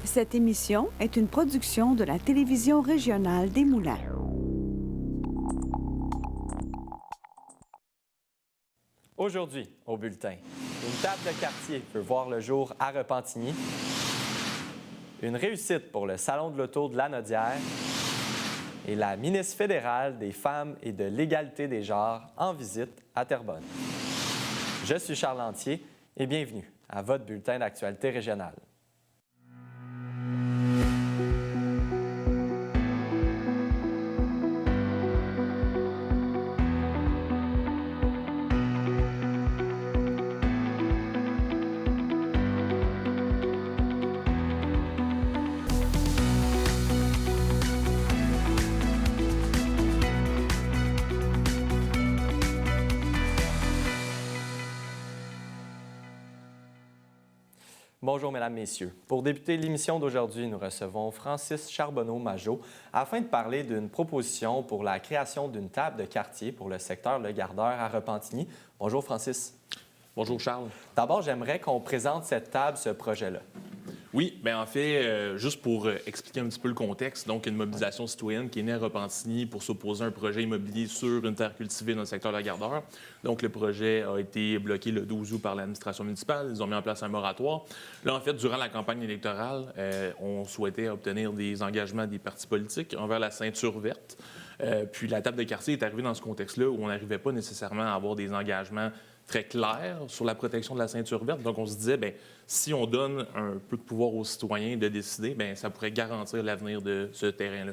Cette émission est une production de la télévision régionale des Moulins. Aujourd'hui, au bulletin, une table de quartier peut voir le jour à Repentigny, une réussite pour le Salon de l'auto de Lanaudière et la ministre fédérale des Femmes et de l'égalité des genres en visite à Terrebonne. Je suis Charles Lantier et bienvenue à votre bulletin d'actualité régionale. Bonjour, Mesdames, Messieurs. Pour débuter l'émission d'aujourd'hui, nous recevons Francis Charbonneau-Majot afin de parler d'une proposition pour la création d'une table de quartier pour le secteur Le Gardeur à Repentigny. Bonjour, Francis. Bonjour, Charles. D'abord, j'aimerais qu'on présente cette table, ce projet-là. Oui, bien en fait, juste pour expliquer un petit peu le contexte, donc une mobilisation citoyenne qui est née à Repentigny pour s'opposer à un projet immobilier sur une terre cultivée dans le secteur de la Gardeur. Donc, le projet a été bloqué le 12 août par l'administration municipale. Ils ont mis en place un moratoire. Là, en fait, durant la campagne électorale, on souhaitait obtenir des engagements des partis politiques envers la ceinture verte. Puis la table de quartier est arrivée dans ce contexte-là où on n'arrivait pas nécessairement à avoir des engagements très clair sur la protection de la ceinture verte. Donc, on se disait, bien, si on donne un peu de pouvoir aux citoyens de décider, bien, ça pourrait garantir l'avenir de ce terrain-là.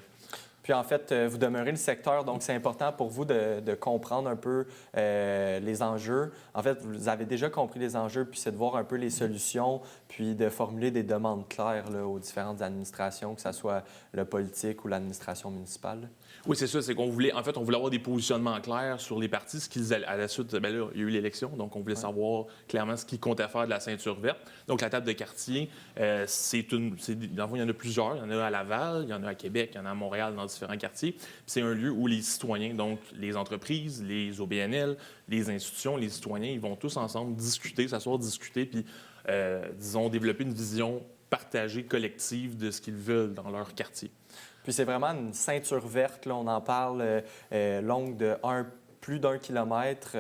Puis, en fait, vous demeurez le secteur, donc c'est important pour vous de comprendre un peu les enjeux. En fait, vous avez déjà compris les enjeux, puis c'est de voir un peu les solutions, puis de formuler des demandes claires là, aux différentes administrations, que ce soit le politique ou l'administration municipale. Oui, c'est ça. C'est qu'on voulait, en fait, on voulait avoir des positionnements clairs sur les partis, ce qu'ils allaient à la suite. Bien là, il y a eu l'élection, donc on voulait savoir clairement ce qu'ils comptaient faire de la ceinture verte. Donc, la table de quartier, dans le fond, il y en a plusieurs. Il y en a à Laval, il y en a à Québec, il y en a à Montréal, dans différents quartiers. Puis c'est un lieu où les citoyens, donc les entreprises, les OBNL, les institutions, les citoyens, ils vont tous ensemble discuter, s'asseoir, discuter, puis, disons, développer une vision partagée, collective de ce qu'ils veulent dans leur quartier. Puis c'est vraiment une ceinture verte, là, on en parle, longue de plus d'1 kilomètre,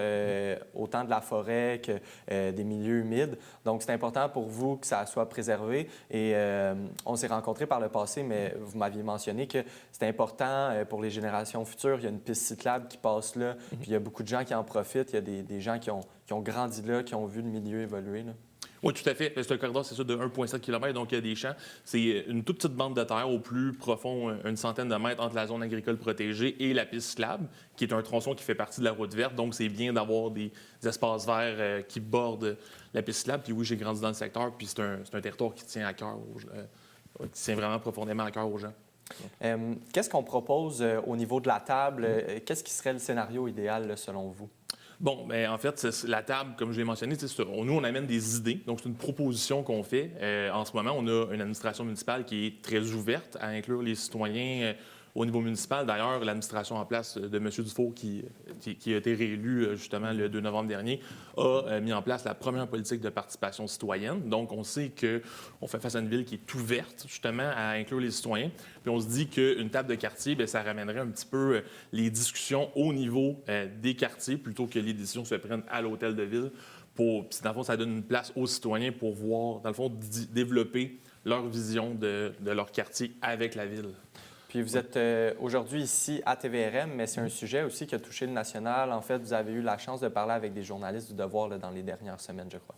autant de la forêt que des milieux humides. Donc, c'est important pour vous que ça soit préservé. Et on s'est rencontrés par le passé, mais vous m'aviez mentionné que c'est important pour les générations futures. Il y a une piste cyclable qui passe là, puis il y a beaucoup de gens qui en profitent. Il y a des gens qui ont grandi là, qui ont vu le milieu évoluer, là. Oui, tout à fait. C'est un corridor, c'est ça, de 1,7 km, donc il y a des champs. C'est une toute petite bande de terre au plus profond, une centaine de mètres entre la zone agricole protégée et la piste cyclable, qui est un tronçon qui fait partie de la route verte. Donc, c'est bien d'avoir des espaces verts qui bordent la piste cyclable. Puis oui, j'ai grandi dans le secteur, puis c'est un territoire qui tient à cœur, qui tient vraiment profondément à cœur aux gens. Qu'est-ce qu'on propose au niveau de la table? Qu'est-ce qui serait le scénario idéal, là, selon vous? Bon, bien, en fait, la table, comme je l'ai mentionné, nous, on amène des idées. Donc, c'est une proposition qu'on fait. En ce moment, on a une administration municipale qui est très ouverte à inclure les citoyens au niveau municipal. D'ailleurs, l'administration en place de M. Dufault, qui a été réélu justement le 2 novembre dernier, a mis en place la première politique de participation citoyenne. Donc, on sait qu'on fait face à une ville qui est ouverte justement à inclure les citoyens. Puis, on se dit qu'une table de quartier, bien, ça ramènerait un petit peu les discussions au niveau des quartiers plutôt que les décisions se prennent à l'hôtel de ville. Puis, dans le fond, ça donne une place aux citoyens pour voir, dans le fond, développer leur vision de leur quartier avec la ville. Puis vous êtes aujourd'hui ici à TVRM, mais c'est un sujet aussi qui a touché le national. En fait, vous avez eu la chance de parler avec des journalistes du Devoir là, dans les dernières semaines, je crois.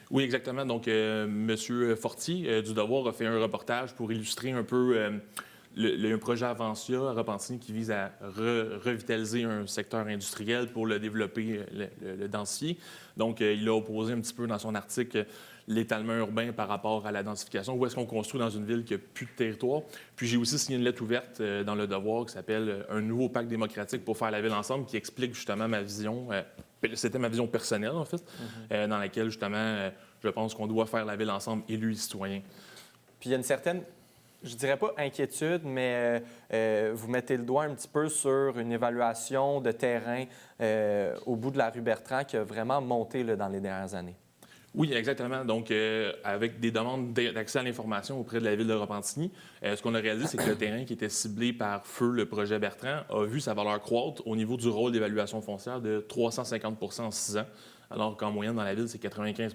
Oui, exactement. Donc, M. Fortier du Devoir a fait un reportage pour illustrer un peu un projet Avancia à Repentigny qui vise à revitaliser un secteur industriel pour le développer, le densifier. Donc, il a opposé un petit peu dans son article l'étalement urbain par rapport à la densification. Où est-ce qu'on construit dans une ville qui n'a plus de territoire? Puis j'ai aussi signé une lettre ouverte dans le Devoir qui s'appelle « Un nouveau pacte démocratique pour faire la ville ensemble » qui explique justement ma vision. C'était ma vision personnelle, en fait, dans laquelle justement, je pense qu'on doit faire la ville ensemble, élus et citoyens. Puis il y a une certaine, je dirais pas inquiétude, mais vous mettez le doigt un petit peu sur une évaluation de terrain au bout de la rue Bertrand qui a vraiment monté là, dans les dernières années. Oui, exactement. Donc, avec des demandes d'accès à l'information auprès de la Ville de Repentigny, ce qu'on a réalisé, c'est que le terrain qui était ciblé par feu le projet Bertrand a vu sa valeur croître au niveau du rôle d'évaluation foncière de 350 en 6 ans, alors qu'en moyenne, dans la Ville, c'est 95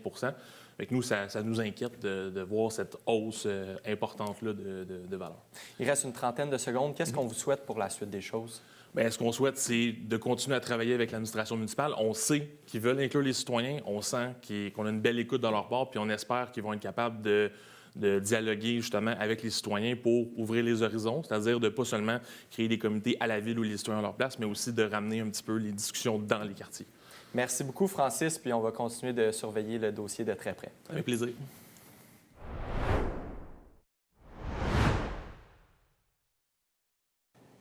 Fait que nous, ça nous inquiète de voir cette hausse importante-là de valeur. Il reste une trentaine de secondes. Qu'est-ce qu'on vous souhaite pour la suite des choses? Bien, ce qu'on souhaite, c'est de continuer à travailler avec l'administration municipale. On sait qu'ils veulent inclure les citoyens, on sent qu'on a une belle écoute de leur part, puis on espère qu'ils vont être capables de dialoguer justement avec les citoyens pour ouvrir les horizons, c'est-à-dire de pas seulement créer des comités à la ville où les citoyens ont leur place, mais aussi de ramener un petit peu les discussions dans les quartiers. Merci beaucoup, Francis, puis on va continuer de surveiller le dossier de très près. Avec plaisir.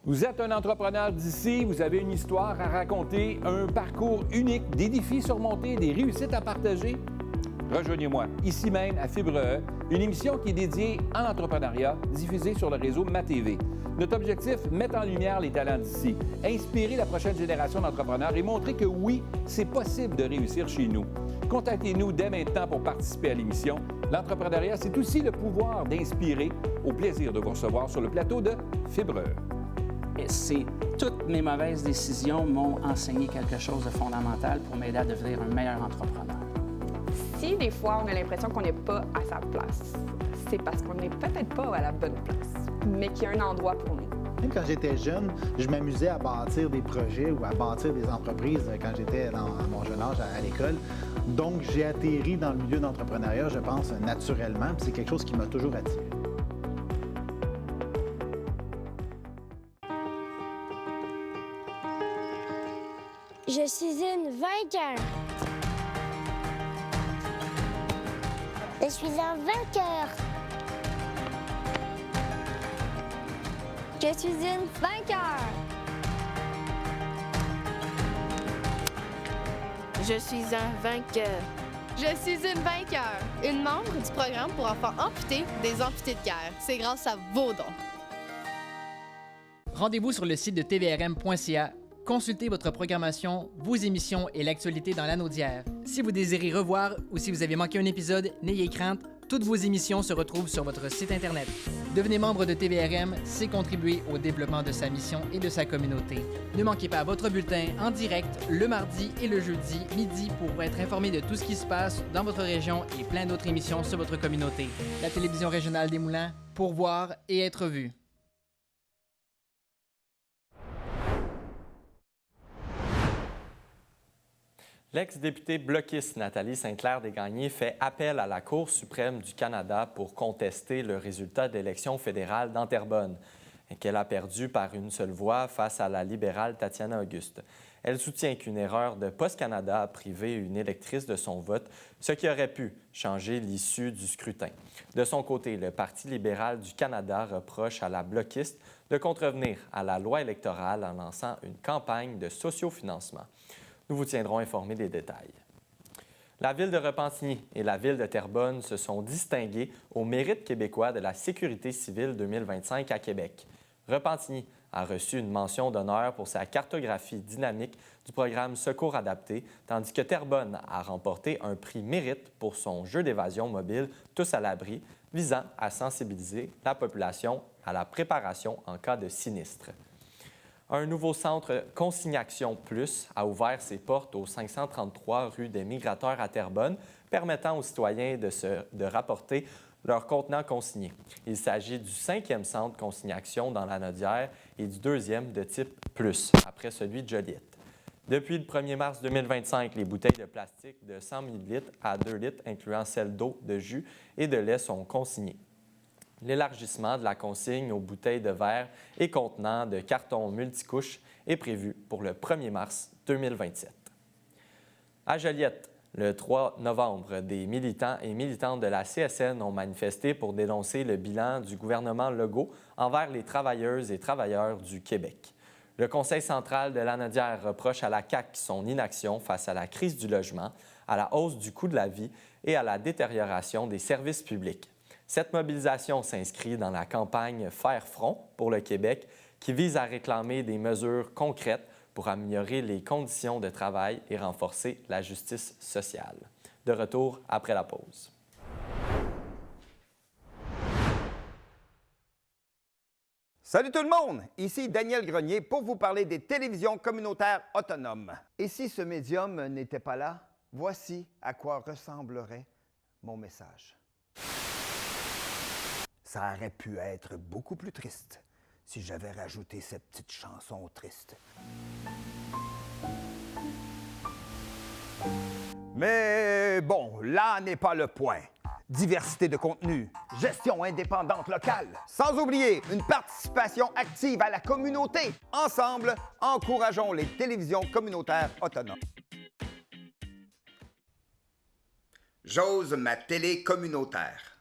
Vous êtes un entrepreneur d'ici, vous avez une histoire à raconter, un parcours unique, des défis surmontés, des réussites à partager? Rejoignez-moi ici même à Fibre E, une émission qui est dédiée à l'entrepreneuriat, diffusée sur le réseau MaTV. Notre objectif, mettre en lumière les talents d'ici, inspirer la prochaine génération d'entrepreneurs et montrer que oui, c'est possible de réussir chez nous. Contactez-nous dès maintenant pour participer à l'émission. L'entrepreneuriat, c'est aussi le pouvoir d'inspirer. Au plaisir de vous recevoir sur le plateau de Fibre E. Toutes mes mauvaises décisions m'ont enseigné quelque chose de fondamental pour m'aider à devenir un meilleur entrepreneur. Si des fois on a l'impression qu'on n'est pas à sa place, c'est parce qu'on n'est peut-être pas à la bonne place, mais qu'il y a un endroit pour nous. Même quand j'étais jeune, je m'amusais à bâtir des projets ou à bâtir des entreprises quand j'étais à mon jeune âge à l'école. Donc, j'ai atterri dans le milieu d'entrepreneuriat, je pense, naturellement. Puis c'est quelque chose qui m'a toujours attiré. Je suis une vainqueur. Je suis un vainqueur. Je suis une vainqueur. Je suis un vainqueur. Je suis une vainqueur. Une membre du programme pour enfants amputés des amputés de cœur. C'est grâce à vos dons. Rendez-vous sur le site de tvrm.ca. Consultez votre programmation, vos émissions et l'actualité dans l'anneau d'hier. Si vous désirez revoir ou si vous avez manqué un épisode, n'ayez crainte, toutes vos émissions se retrouvent sur votre site Internet. Devenez membre de TVRM, c'est contribuer au développement de sa mission et de sa communauté. Ne manquez pas votre bulletin en direct le mardi et le jeudi midi pour être informé de tout ce qui se passe dans votre région et plein d'autres émissions sur votre communauté. La télévision régionale des Moulins, pour voir et être vu. L'ex-députée bloquiste Nathalie Sainte-Claire-Desgagnés fait appel à la Cour suprême du Canada pour contester le résultat de l'élection fédérale dans Terrebonne, qu'elle a perdu par une seule voix face à la libérale Tatiana Auguste. Elle soutient qu'une erreur de Post Canada a privé une électrice de son vote, ce qui aurait pu changer l'issue du scrutin. De son côté, le Parti libéral du Canada reproche à la bloquiste de contrevenir à la loi électorale en lançant une campagne de sociofinancement. Nous vous tiendrons informés des détails. La Ville de Repentigny et la Ville de Terrebonne se sont distinguées au Mérite québécois de la sécurité civile 2025 à Québec. Repentigny a reçu une mention d'honneur pour sa cartographie dynamique du programme Secours adapté, tandis que Terrebonne a remporté un prix Mérite pour son jeu d'évasion mobile Tous à l'abri, visant à sensibiliser la population à la préparation en cas de sinistre. Un nouveau centre Consignation Plus a ouvert ses portes au 533 rue des Migrateurs à Terrebonne, permettant aux citoyens de rapporter leurs contenants consignés. Il s'agit du 5e centre Consignation dans la Nodière et du 2e de type Plus, après celui de Joliette. Depuis le 1er mars 2025, les bouteilles de plastique de 100 ml à 2 litres, incluant celles d'eau, de jus et de lait, sont consignées. L'élargissement de la consigne aux bouteilles de verre et contenants de carton multicouches est prévu pour le 1er mars 2027. À Joliette, le 3 novembre, des militants et militantes de la CSN ont manifesté pour dénoncer le bilan du gouvernement Legault envers les travailleuses et travailleurs du Québec. Le Conseil central de la Nodière reproche à la CAQ son inaction face à la crise du logement, à la hausse du coût de la vie et à la détérioration des services publics. Cette mobilisation s'inscrit dans la campagne Faire front pour le Québec qui vise à réclamer des mesures concrètes pour améliorer les conditions de travail et renforcer la justice sociale. De retour après la pause. Salut tout le monde! Ici Daniel Grenier pour vous parler des télévisions communautaires autonomes. Et si ce médium n'était pas là, voici à quoi ressemblerait mon message. Ça aurait pu être beaucoup plus triste si j'avais rajouté cette petite chanson triste. Mais bon, là n'est pas le point. Diversité de contenu, gestion indépendante locale, sans oublier une participation active à la communauté. Ensemble, encourageons les télévisions communautaires autonomes. J'ose ma télé communautaire.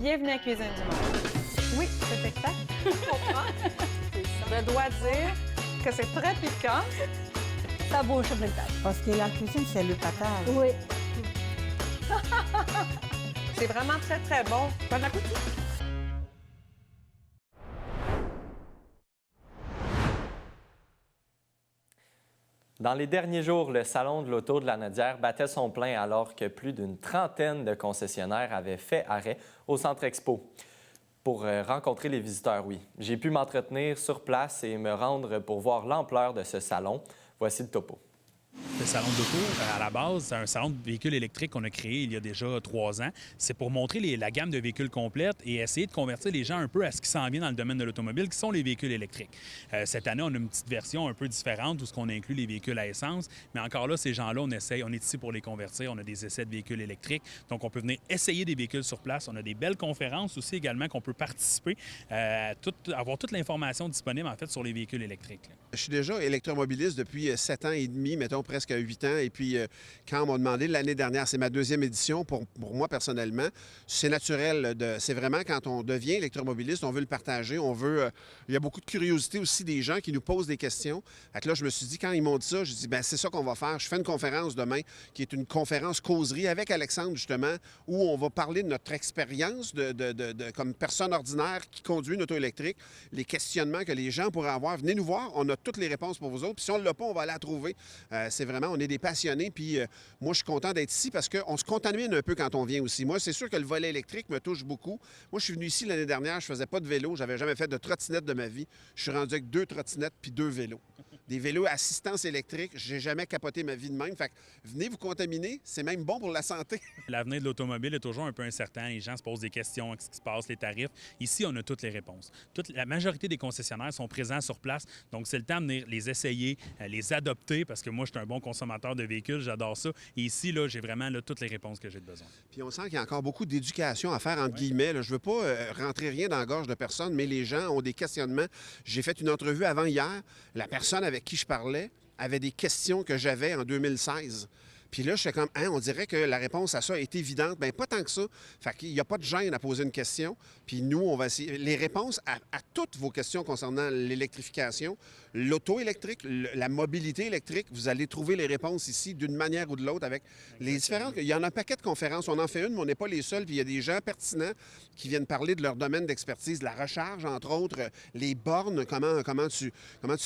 Bienvenue à Cuisine du Monde. Oui, c'est exact. Je comprends. Je dois dire que c'est très piquant. Ça bouge sur le table. Parce que la cuisine, c'est le partage. Oui. C'est vraiment très, très bon. Bon appétit. Dans les derniers jours, le Salon de l'Auto de la Naudière battait son plein alors que plus d'une trentaine de concessionnaires avaient fait arrêt au Centre Expo pour rencontrer les visiteurs, oui. J'ai pu m'entretenir sur place et me rendre pour voir l'ampleur de ce salon. Voici le topo. Le salon d'auto, à la base, c'est un salon de véhicules électriques qu'on a créé il y a déjà 3 ans. C'est pour montrer la gamme de véhicules complète et essayer de convertir les gens un peu à ce qui s'en vient dans le domaine de l'automobile, qui sont les véhicules électriques. Cette année, on a une petite version un peu différente où on inclut les véhicules à essence. Mais encore là, ces gens-là, on est ici pour les convertir. On a des essais de véhicules électriques. Donc, on peut venir essayer des véhicules sur place. On a des belles conférences aussi également qu'on peut participer, avoir toute l'information disponible, en fait, sur les véhicules électriques. Là. Je suis déjà électromobiliste depuis 7 ans et demi, mettons presque 8 ans. Et puis, quand on m'a demandé l'année dernière, c'est ma 2e édition pour moi personnellement, c'est naturel. C'est vraiment quand on devient électromobiliste, on veut le partager, on veut... il y a beaucoup de curiosité aussi des gens qui nous posent des questions. Fait que là, je me suis dit, quand ils m'ont dit ça, je dis, bien, c'est ça qu'on va faire. Je fais une conférence demain qui est une conférence causerie avec Alexandre, justement, où on va parler de notre expérience comme personne ordinaire qui conduit une auto électrique, les questionnements que les gens pourraient avoir. Venez nous voir, on a toutes les réponses pour vous autres. Puis si on ne l'a pas, on va aller la trouver. C'est vraiment, on est des passionnés. Puis moi, je suis content d'être ici parce qu'on se contamine un peu quand on vient aussi. Moi, c'est sûr que le volet électrique me touche beaucoup. Moi, je suis venu ici l'année dernière, je faisais pas de vélo, j'avais jamais fait de trottinette de ma vie. Je suis rendu avec 2 trottinettes puis 2 vélos. Des vélos à assistance électrique, j'ai jamais capoté ma vie de même. Fait que venez vous contaminer, c'est même bon pour la santé. L'avenir de l'automobile est toujours un peu incertain. Les gens se posent des questions, ce qui se passe, les tarifs. Ici, on a toutes les réponses. La majorité des concessionnaires sont présents sur place, donc c'est le temps de venir les essayer, les adopter, parce que moi, je suis un bon consommateur de véhicules, j'adore ça. Et ici, là, j'ai vraiment toutes les réponses que j'ai besoin. Puis on sent qu'il y a encore beaucoup d'éducation à faire, entre guillemets. Là. Je veux pas rentrer rien dans la gorge de personne, mais les gens ont des questionnements. J'ai fait une entrevue avant hier. La personne avec qui je parlais avait des questions que j'avais en 2016. Puis là, je fais comme, on dirait que la réponse à ça est évidente. Bien, pas tant que ça. Fait qu'il n'y a pas de gêne à poser une question. Puis nous, on va essayer. Les réponses à toutes vos questions concernant l'électrification, l'auto électrique, la mobilité électrique, vous allez trouver les réponses ici d'une manière ou de l'autre avec les différentes. Il y en a un paquet de conférences. On en fait une, mais on n'est pas les seuls. Puis il y a des gens pertinents qui viennent parler de leur domaine d'expertise, la recharge, entre autres, les bornes, comment tu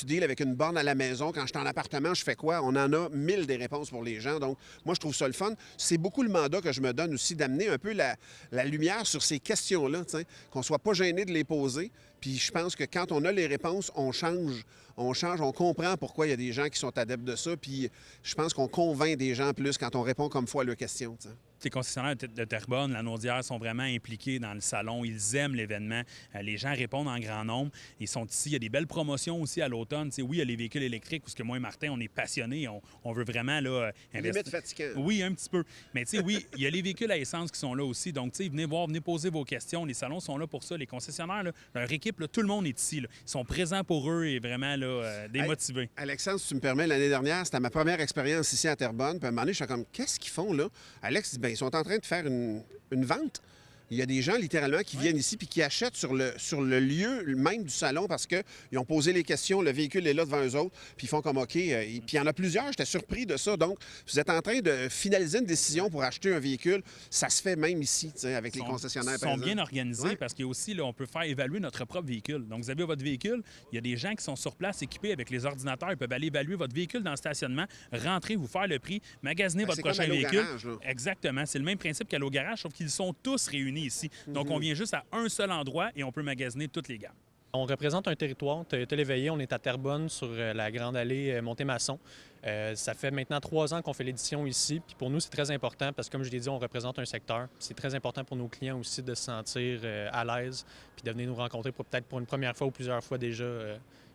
deals avec une borne à la maison. Quand je suis en appartement, je fais quoi? On en a 1000 des réponses pour les gens. Donc, moi, je trouve ça le fun. C'est beaucoup le mandat que je me donne aussi d'amener un peu la lumière sur ces questions-là, qu'on ne soit pas gêné de les poser. Puis je pense que quand on a les réponses, on change, on comprend pourquoi il y a des gens qui sont adeptes de ça. Puis je pense qu'on convainc des gens plus quand on répond comme faut à leurs questions. T'sais. les concessionnaires de Terrebonne, la Naudière sont vraiment impliqués dans le salon. Ils aiment l'événement. Les gens répondent en grand nombre. Ils sont ici. Il y a des belles promotions aussi à l'automne. Oui, il y a les véhicules électriques parce que moi et Martin, on est passionnés. On veut vraiment là, investir. Limite fatigant. Oui, un petit peu. Mais oui, il y a les véhicules à essence qui sont là aussi. Donc, venez voir, venez poser vos questions. Les salons sont là pour ça. Les concessionnaires, là, leur équipe, là, tout le monde est ici. Là. Ils sont présents pour eux et vraiment là, démotivés. Alexandre, si tu me permets, l'année dernière, c'était ma première expérience ici à Terrebonne. Puis à un moment donné, je suis comme, qu'est-ce qu'ils font là? Alex dit, bien, ils sont en train de faire une vente. Il y a des gens, littéralement, qui viennent ici puis qui achètent sur le lieu même du salon parce qu'ils ont posé les questions, le véhicule est là devant eux autres, puis ils font comme OK. Puis il y en a plusieurs, j'étais surpris de ça. Donc, vous êtes en train de finaliser une décision pour acheter un véhicule. Ça se fait même ici, avec les concessionnaires. Ils sont bien organisés parce qu'il y a aussi, là, on peut faire évaluer notre propre véhicule. Donc, vous avez votre véhicule, il y a des gens qui sont sur place équipés avec les ordinateurs. Ils peuvent aller évaluer votre véhicule dans le stationnement, rentrer, vous faire le prix, magasiner votre prochain véhicule. Garage, exactement. C'est le même principe qu'à l'eau garage, sauf qu'ils sont tous réunis ici. Donc, on vient juste à un seul endroit et on peut magasiner toutes les gammes. On représente un territoire, Téléveillé. On est à Terrebonne, sur la Grande Allée Monté-Maçon. Ça fait maintenant 3 ans qu'on fait l'édition ici. Puis pour nous, c'est très important parce que, comme je l'ai dit, on représente un secteur. C'est très important pour nos clients aussi de se sentir à l'aise puis de venir nous rencontrer peut-être pour une première fois ou plusieurs fois déjà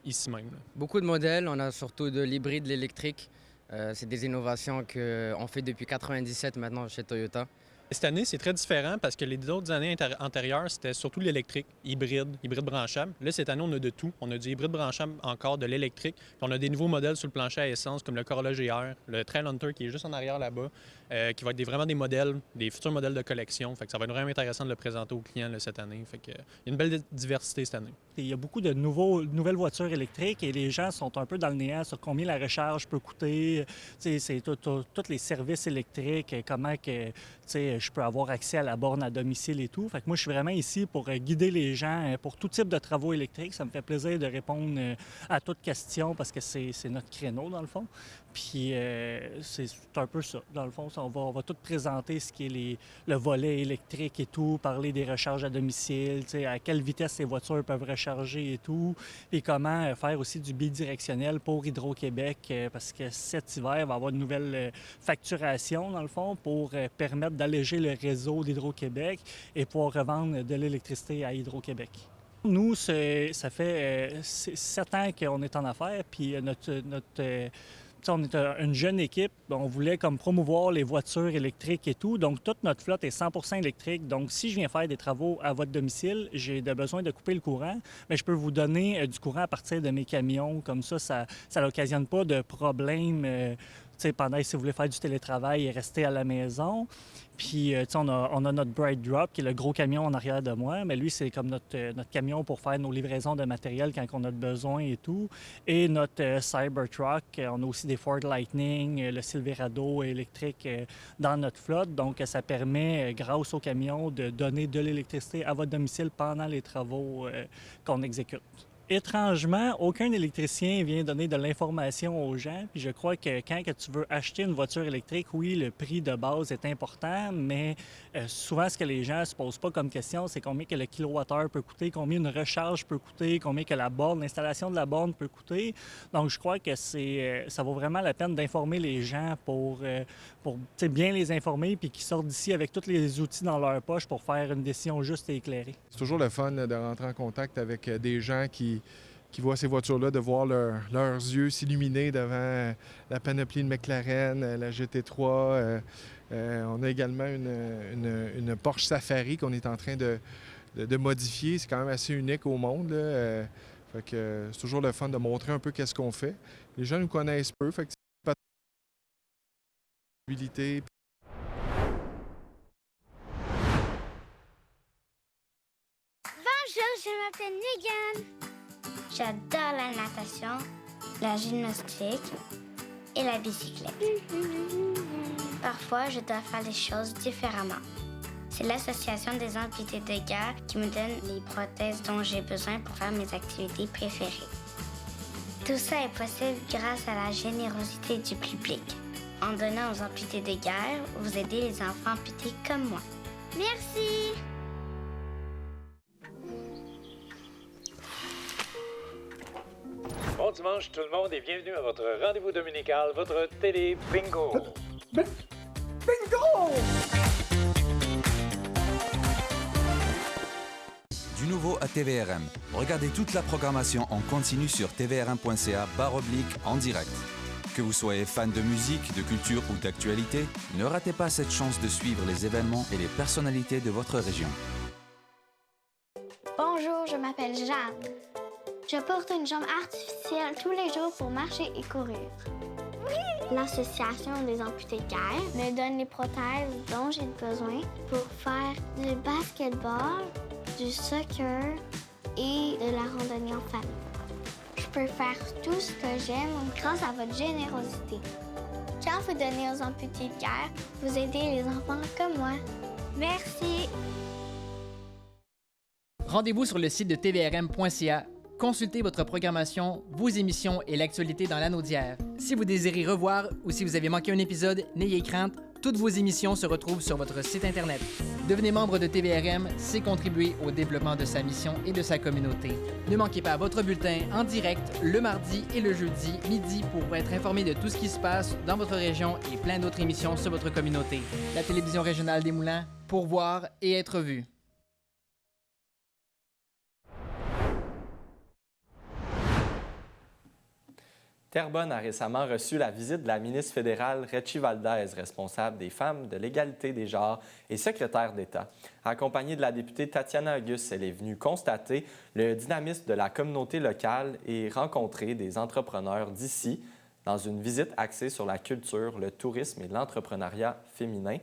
ici même. Beaucoup de modèles. On a surtout de l'hybride, de l'électrique. C'est des innovations qu'on fait depuis 1997 maintenant chez Toyota. Cette année, c'est très différent parce que les autres années antérieures, c'était surtout l'électrique, hybride branchable. Là, cette année, on a de tout. On a du hybride branchable, encore de l'électrique. Puis on a des nouveaux modèles sur le plancher à essence, comme le Corolla GR, le Trailhunter qui est juste en arrière là-bas, qui va être vraiment des modèles, des futurs modèles de collection. Fait que ça va être vraiment intéressant de le présenter aux clients là, cette année. Fait que, il y a une belle diversité cette année. Il y a beaucoup de nouvelles voitures électriques et les gens sont un peu dans le néant sur combien la recharge peut coûter. C'est tous les services électriques, comment que je peux avoir accès à la borne à domicile et tout. Fait que moi, je suis vraiment ici pour guider les gens pour tout type de travaux électriques. Ça me fait plaisir de répondre à toute question parce que c'est notre créneau, dans le fond. Puis c'est un peu ça. Dans le fond, on va tout présenter ce qui est le volet électrique et tout, parler des recharges à domicile, à quelle vitesse ces voitures peuvent recharger et tout, et comment faire aussi du bidirectionnel pour Hydro-Québec, parce que cet hiver, il va y avoir une nouvelle facturation, dans le fond, pour permettre d'alléger le réseau d'Hydro-Québec et pouvoir revendre de l'électricité à Hydro-Québec. Nous, ça fait 7 ans qu'on est en affaires, puis on est une jeune équipe, on voulait comme promouvoir les voitures électriques et tout, donc toute notre flotte est 100% électrique. Donc si je viens faire des travaux à votre domicile, j'ai besoin de couper le courant, mais je peux vous donner du courant à partir de mes camions, comme ça n'occasionne pas de problème pendant si vous voulez faire du télétravail et rester à la maison. Puis, on a notre Bright Drop, qui est le gros camion en arrière de moi, mais lui, c'est comme notre camion pour faire nos livraisons de matériel quand on a besoin et tout. Et notre Cybertruck, on a aussi des Ford Lightning, le Silverado électrique dans notre flotte. Donc, ça permet, grâce au camion, de donner de l'électricité à votre domicile pendant les travaux qu'on exécute. Étrangement, aucun électricien vient donner de l'information aux gens. Puis je crois que quand tu veux acheter une voiture électrique, oui, le prix de base est important, mais souvent, ce que les gens ne se posent pas comme question, c'est combien que le kilowattheure peut coûter, combien une recharge peut coûter, combien que l'installation de la borne peut coûter. Donc, je crois que ça vaut vraiment la peine d'informer les gens pour bien les informer puis qu'ils sortent d'ici avec tous les outils dans leur poche pour faire une décision juste et éclairée. C'est toujours le fun de rentrer en contact avec des gens qui voient ces voitures-là, de voir leurs yeux s'illuminer devant la panoplie de McLaren, la GT3. On a également une Porsche Safari qu'on est en train de modifier. C'est quand même assez unique au monde, là. Fait que c'est toujours le fun de montrer un peu qu'est-ce qu'on fait. Les gens nous connaissent peu, fait que c'est pas de possibilité. Bonjour, je m'appelle Megan. J'adore la natation, la gymnastique et la bicyclette. Parfois, je dois faire les choses différemment. C'est l'association des amputés de guerre qui me donne les prothèses dont j'ai besoin pour faire mes activités préférées. Tout ça est possible grâce à la générosité du public. En donnant aux amputés de guerre, vous aidez les enfants amputés comme moi. Merci! Bon dimanche tout le monde et bienvenue à votre rendez-vous dominical, votre télé bingo. Bingo! du nouveau à TVRM. Regardez toute la programmation en continu sur tvrm.ca/en direct. Que vous soyez fan de musique, de culture ou d'actualité, ne ratez pas cette chance de suivre les événements et les personnalités de votre région. Bonjour, je m'appelle Jeanne. Je porte une jambe artificielle tous les jours pour marcher et courir. L'Association des amputés de guerre me donne les prothèses dont j'ai besoin pour faire du basketball, du soccer et de la randonnée en famille. Je peux faire tout ce que j'aime grâce à votre générosité. Quand vous donnez aux amputés de guerre, vous aidez les enfants comme moi. Merci. Rendez-vous sur le site de tvrm.ca. Consultez votre programmation, vos émissions et l'actualité dans l'anneau d'hier. Si vous désirez revoir ou si vous avez manqué un épisode, n'ayez crainte, toutes vos émissions se retrouvent sur votre site Internet. Devenez membre de TVRM, c'est contribuer au développement de sa mission et de sa communauté. Ne manquez pas votre bulletin en direct le mardi et le jeudi midi pour être informé de tout ce qui se passe dans votre région et plein d'autres émissions sur votre communauté. La télévision régionale des Moulins, pour voir et être vu. Terrebonne a récemment reçu la visite de la ministre fédérale Rechi Valdez, responsable des femmes, de l'égalité des genres et secrétaire d'État. Accompagnée de la députée Tatiana Auguste, elle est venue constater le dynamisme de la communauté locale et rencontrer des entrepreneurs d'ici dans une visite axée sur la culture, le tourisme et l'entrepreneuriat féminin.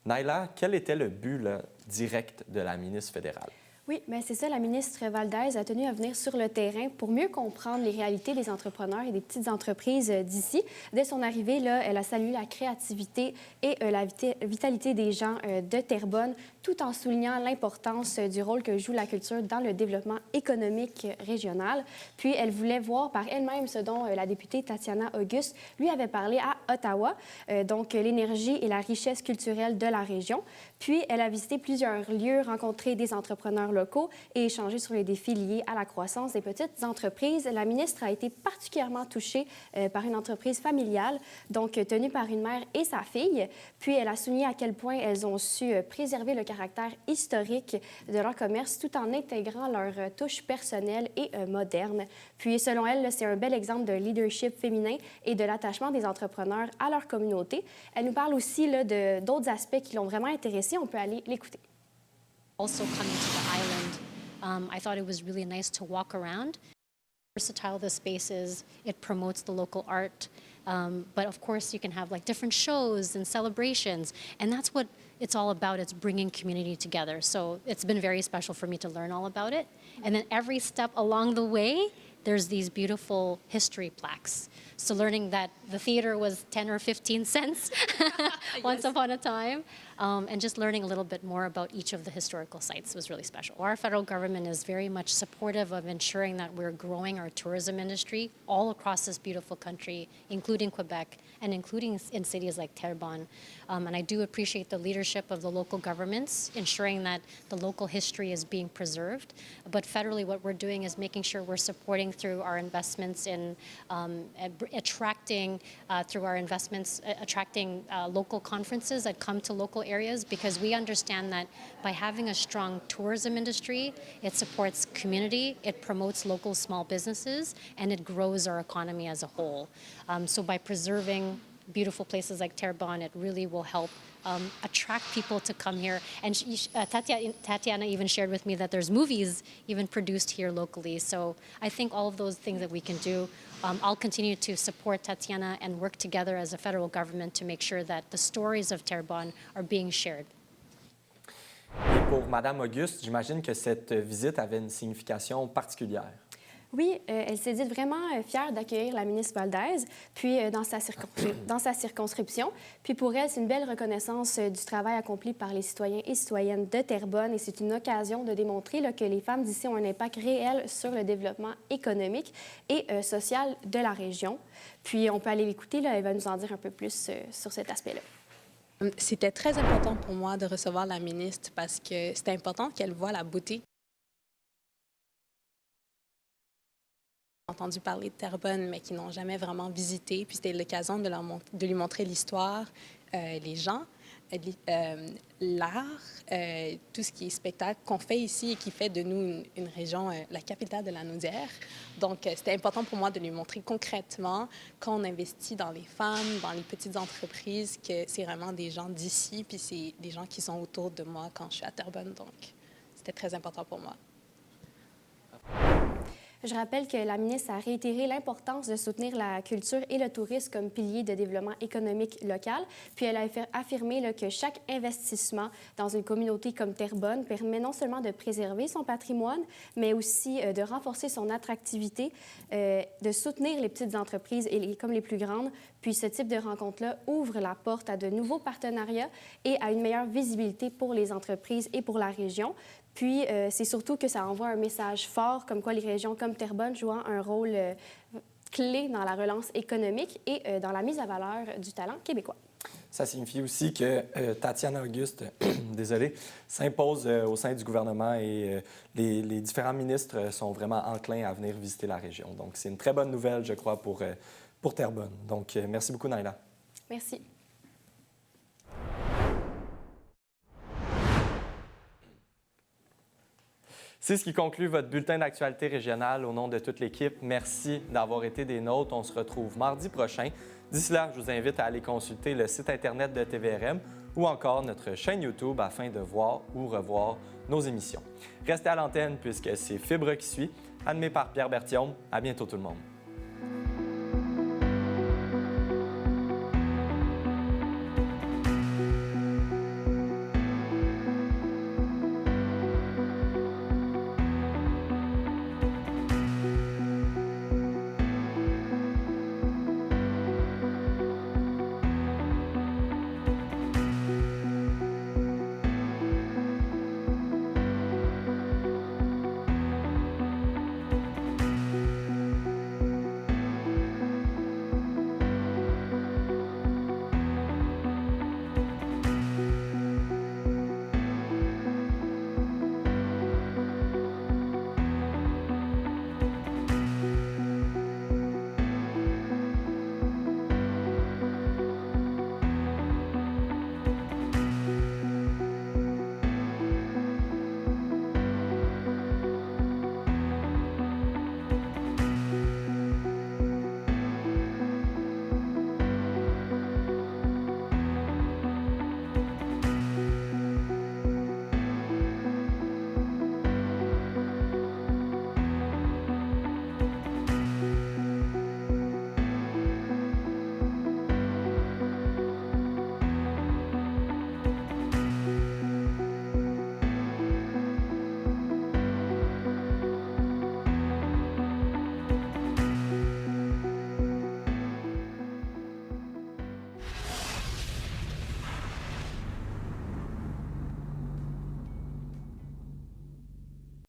Naila, quel était le but direct de la ministre fédérale? Oui, bien c'est ça. La ministre Valdez a tenu à venir sur le terrain pour mieux comprendre les réalités des entrepreneurs et des petites entreprises d'ici. Dès son arrivée, là, elle a salué la créativité et la vitalité des gens de Terrebonne, tout en soulignant l'importance du rôle que joue la culture dans le développement économique régional. Puis, elle voulait voir par elle-même ce dont la députée Tatiana Auguste lui avait parlé à Ottawa, donc l'énergie et la richesse culturelle de la région. Puis, elle a visité plusieurs lieux, rencontré des entrepreneurs locaux et échangé sur les défis liés à la croissance des petites entreprises. La ministre a été particulièrement touchée par une entreprise familiale, donc tenue par une mère et sa fille. Puis, elle a souligné à quel point elles ont su préserver le caractère historique de leur commerce tout en intégrant leur touche personnelle et moderne. Puis, selon elle, c'est un bel exemple de leadership féminin et de l'attachement des entrepreneurs à leur communauté. Elle nous parle aussi d'autres aspects qui l'ont vraiment intéressée. On peut aller l'écouter. Also coming to the island, I thought it was really nice to walk around. Versatile the space is, it promotes the local art, but of course you can have like different shows and celebrations, and that's what it's all about. It's bringing community together. So it's been very special for me to learn all about it. And then every step along the way, there's these beautiful history plaques. So learning that the theater was 10 or 15 cents once upon a time, and just learning a little bit more about each of the historical sites was really special. Our federal government is very much supportive of ensuring that we're growing our tourism industry all across this beautiful country, including Quebec and including in cities like Terrebonne. And I do appreciate the leadership of the local governments, ensuring that the local history is being preserved. But federally, what we're doing is making sure we're supporting through our investments in attracting, local conferences that come to local areas, because we understand that by having a strong tourism industry, it supports community, it promotes local small businesses, and it grows our economy as a whole. So by preserving beautiful places like Terrebonne, it really will help attract people to come here. And Tatiana even shared with me that there's movies even produced here locally. So I think all of those things that we can do, I'll continue to support Tatiana and work together as a federal government to make sure that the stories of Terrebonne are being shared. Et pour Mme Auguste, j'imagine que cette visite avait une signification particulière. Oui, elle s'est dite vraiment fière d'accueillir la ministre Valdez, puis dans sa circonscription. Puis pour elle, c'est une belle reconnaissance du travail accompli par les citoyens et citoyennes de Terrebonne, et c'est une occasion de démontrer que les femmes d'ici ont un impact réel sur le développement économique et social de la région. Puis on peut aller l'écouter, elle va nous en dire un peu plus sur cet aspect-là. C'était très important pour moi de recevoir la ministre parce que c'était important qu'elle voie la beauté. Entendu parler de Terrebonne, mais qui n'ont jamais vraiment visité. Puis c'était l'occasion de lui montrer l'histoire, les gens. l'art, tout ce qui est spectacle qu'on fait ici et qui fait de nous une région, la capitale de la Naudière. Donc, c'était important pour moi de lui montrer concrètement qu'on investit dans les femmes, dans les petites entreprises, que c'est vraiment des gens d'ici, puis c'est des gens qui sont autour de moi quand je suis à Terrebonne. Donc, c'était très important pour moi. Je rappelle que la ministre a réitéré l'importance de soutenir la culture et le tourisme comme pilier de développement économique local. Puis elle a affirmé là, que chaque investissement dans une communauté comme Terrebonne permet non seulement de préserver son patrimoine, mais aussi de renforcer son attractivité, de soutenir les petites entreprises comme les plus grandes. Puis ce type de rencontre-là ouvre la porte à de nouveaux partenariats et à une meilleure visibilité pour les entreprises et pour la région. Puis, c'est surtout que ça envoie un message fort, comme quoi les régions comme Terrebonne jouant un rôle clé dans la relance économique et dans la mise à valeur du talent québécois. Ça signifie aussi que Tatiana Auguste s'impose au sein du gouvernement et les différents ministres sont vraiment enclins à venir visiter la région. Donc, c'est une très bonne nouvelle, je crois, pour Terrebonne. Donc, merci beaucoup, Naila. Merci. C'est ce qui conclut votre bulletin d'actualité régionale. Au nom de toute l'équipe, merci d'avoir été des nôtres. On se retrouve mardi prochain. D'ici là, je vous invite à aller consulter le site Internet de TVRM ou encore notre chaîne YouTube afin de voir ou revoir nos émissions. Restez à l'antenne puisque c'est Fibre qui suit, animé par Pierre Berthiaume. À bientôt tout le monde.